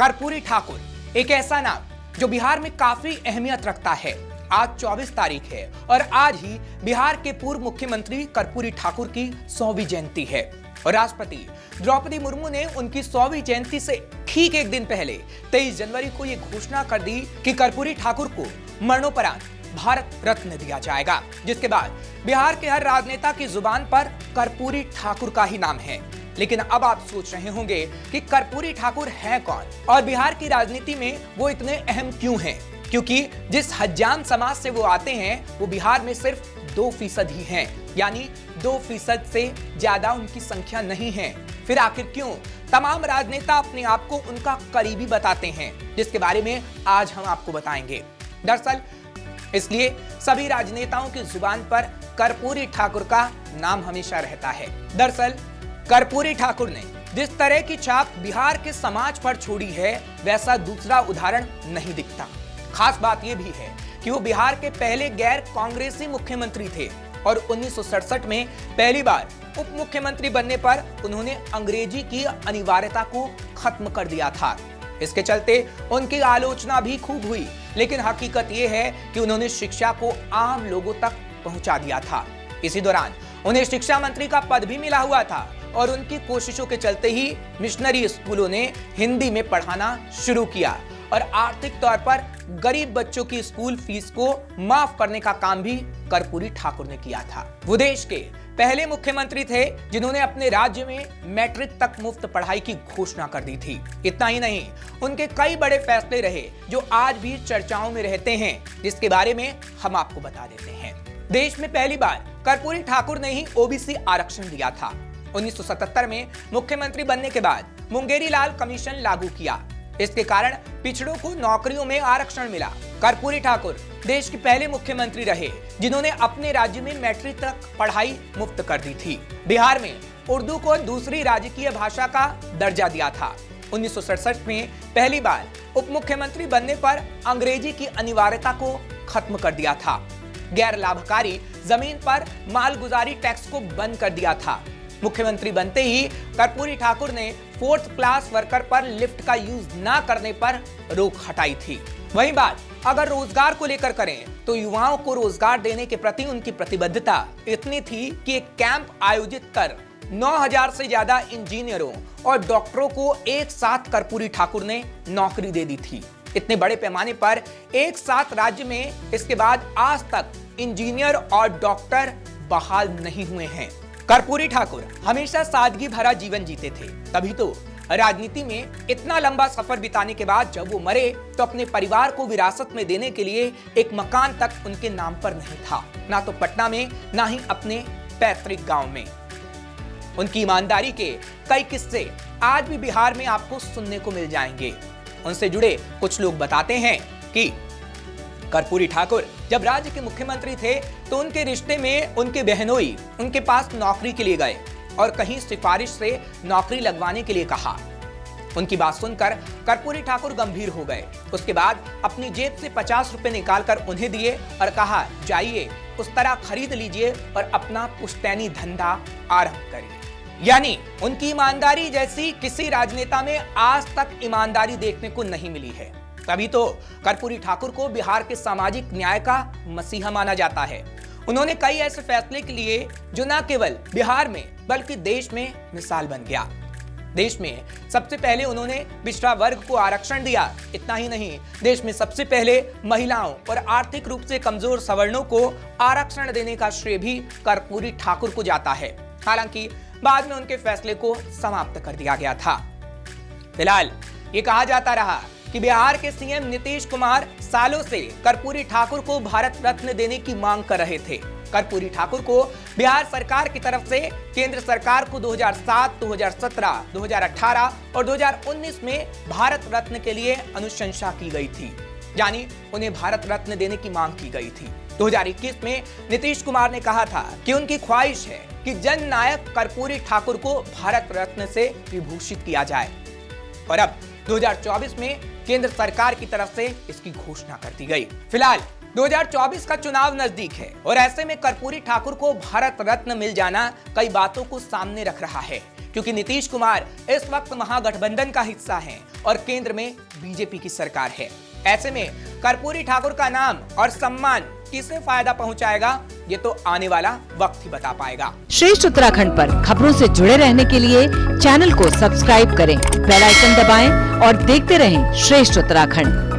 कर्पूरी ठाकुर एक ऐसा नाम जो बिहार में काफी अहमियत रखता है। आज 24 तारीख है और आज ही बिहार के पूर्व मुख्यमंत्री कर्पूरी ठाकुर की 100वीं जयंती है और राष्ट्रपति द्रौपदी मुर्मू ने उनकी 100वीं जयंती से ठीक एक दिन पहले 23 जनवरी को यह घोषणा कर दी कि कर्पूरी ठाकुर को मरणोपरांत भारत रत्न दिया जाएगा, जिसके बाद बिहार के हर राजनेता की जुबान पर कर्पूरी ठाकुर का ही नाम है। लेकिन अब आप सोच रहे होंगे कि कर्पूरी ठाकुर है कौन और बिहार की राजनीति में वो इतने अहम क्यों हैं? क्योंकि जिस हज्जाम समाज से वो आते हैं वो बिहार में सिर्फ 2% ही हैं, यानी 2% से ज्यादा उनकी संख्या नहीं है। फिर आखिर क्यों तमाम राजनेता अपने आप को उनका करीबी बताते हैं, जिसके बारे में आज हम आपको बताएंगे। दरअसल इसलिए सभी राजनेताओं की जुबान पर कर्पूरी ठाकुर का नाम हमेशा रहता है। दरअसल कर्पूरी ठाकुर ने जिस तरह की छाप बिहार के समाज पर छोड़ी है, वैसा दूसरा उदाहरण नहीं दिखता। खास बात यह भी है कि वो बिहार के पहले गैर कांग्रेसी मुख्यमंत्री थे और 1967 में पहली बार उप मुख्यमंत्री बनने पर उन्होंने अंग्रेजी की अनिवार्यता को खत्म कर दिया था। इसके चलते उनकी आलोचना भी खूब हुई, लेकिन हकीकत यह है कि उन्होंने शिक्षा को आम लोगों तक पहुंचा दिया था। इसी दौरान उन्हें शिक्षा मंत्री का पद भी मिला हुआ था और उनकी कोशिशों के चलते ही मिशनरी स्कूलों ने हिंदी में पढ़ाना शुरू किया और आर्थिक तौर पर गरीब बच्चों की स्कूल फीस को माफ करने का काम भी कर्पूरी ठाकुर ने किया था। वो देश के पहले मुख्यमंत्री थे जिन्होंने अपने राज्य में मैट्रिक तक मुफ्त पढ़ाई की घोषणा कर दी थी। इतना ही नहीं, उनके कई बड़े फैसले रहे जो आज भी चर्चाओं में रहते हैं, जिसके बारे में हम आपको बता देते हैं। देश में पहली बार कर्पूरी ठाकुर ने ही ओबीसी आरक्षण दिया था। 1977 में मुख्यमंत्री बनने के बाद मुंगेरी लाल कमीशन लागू किया। इसके कारण पिछड़ों को नौकरियों में आरक्षण मिला। कर्पूरी ठाकुर देश के पहले मुख्यमंत्री रहे जिन्होंने अपने राज्य में मैट्रिक तक पढ़ाई मुफ्त कर दी थी। बिहार में उर्दू को दूसरी राजकीय भाषा का दर्जा दिया था। 1967 में पहली बार उप मुख्यमंत्री बनने पर अंग्रेजी की अनिवार्यता को खत्म कर दिया था। गैर लाभकारी जमीन पर मालगुजारी टैक्स को बंद कर दिया था। मुख्यमंत्री बनते ही कर्पूरी ठाकुर ने 4th क्लास वर्कर पर लिफ्ट का यूज ना करने पर रोक हटाई थी। वहीं बात अगर रोजगार को लेकर करें तो युवाओं को रोजगार देने के प्रति उनकी प्रतिबद्धता इतनी थी कि एक कैंप आयोजित कर 9000 से ज्यादा इंजीनियरों और डॉक्टरों को एक साथ कर्पूरी ठाकुर ने नौकरी दे दी थी। इतने बड़े पैमाने पर एक साथ राज्य में इसके बाद आज तक इंजीनियर और डॉक्टर बहाल नहीं हुए हैं। कर्पूरी ठाकुर हमेशा सादगी भरा जीवन जीते थे, तभी तो राजनीति में इतना लंबा सफर बिताने के बाद जब वो मरे तो अपने परिवार को विरासत में देने के लिए एक मकान तक उनके नाम पर नहीं था, ना तो पटना में ना ही अपने पैतृक गांव में। उनकी ईमानदारी के कई किस्से आज भी बिहार में आपको सुनने को मिल जाएंगे। उनसे जुड़े कुछ लोग बताते हैं कि कर्पूरी ठाकुर जब राज्य के मुख्यमंत्री थे तो उनके रिश्ते में उनके बहनोई उनके पास नौकरी के लिए गए और कहीं सिफारिश से नौकरी लगवाने के लिए कहा। उनकी बात सुनकर कर्पूरी ठाकुर गंभीर हो गए। उसके बाद अपनी जेब से 50 रुपए निकालकर उन्हें दिए और कहा, जाइए उस तरह खरीद लीजिए और अपना पुश्तैनी धंधा आरंभ करिए। यानी उनकी ईमानदारी जैसी किसी राजनेता में आज तक ईमानदारी देखने को नहीं मिली है। तभी तो कर्पूरी ठाकुर को बिहार के सामाजिक न्याय का मसीहा माना जाता है। उन्होंने कई ऐसे फैसले के लिए जो न केवल बिहार में बल्कि देश में मिसाल बन गया। देश में सबसे पहले उन्होंने पिछड़ा वर्ग को आरक्षण दिया। इतना ही नहीं, देश में सबसे पहले महिलाओं और आर्थिक रूप से कमजोर सवर्णों को आरक्षण देने का श्रेय भी कर्पूरी ठाकुर को जाता है। हालांकि बाद में उनके फैसले को समाप्त कर दिया गया था। फिलहाल ये कहा जाता रहा कि बिहार के सीएम नीतीश कुमार सालों से कर्पूरी ठाकुर को भारत रत्न देने की मांग कर रहे थे। कर्पूरी ठाकुर को बिहार सरकार की तरफ से केंद्र सरकार को 2007, 2017, 2018 और 2019 में भारत रत्न के लिए अनुशंसा की गई थी, यानी उन्हें भारत रत्न देने की मांग की गई थी। 2021 में नीतीश कुमार ने कहा था कि उनकी ख्वाहिश है कि जन नायक कर्पूरी ठाकुर को भारत रत्न से विभूषित किया जाए और अब 2024 में केंद्र सरकार की तरफ से इसकी घोषणा कर दी गई। फिलहाल 2024 का चुनाव नजदीक है और ऐसे में कर्पूरी ठाकुर को भारत रत्न मिल जाना कई बातों को सामने रख रहा है। क्योंकि नीतीश कुमार इस वक्त महागठबंधन का हिस्सा हैं और केंद्र में बीजेपी की सरकार है। ऐसे में कर्पूरी ठाकुर का नाम और सम्मान किसे फायदा पहुंचाएगा, ये तो आने वाला वक्त ही बता पाएगा। श्रेष्ठ उत्तराखंड पर खबरों से जुड़े रहने के लिए चैनल को सब्सक्राइब करें, बेल आइकन दबाएं और देखते रहें श्रेष्ठ उत्तराखंड।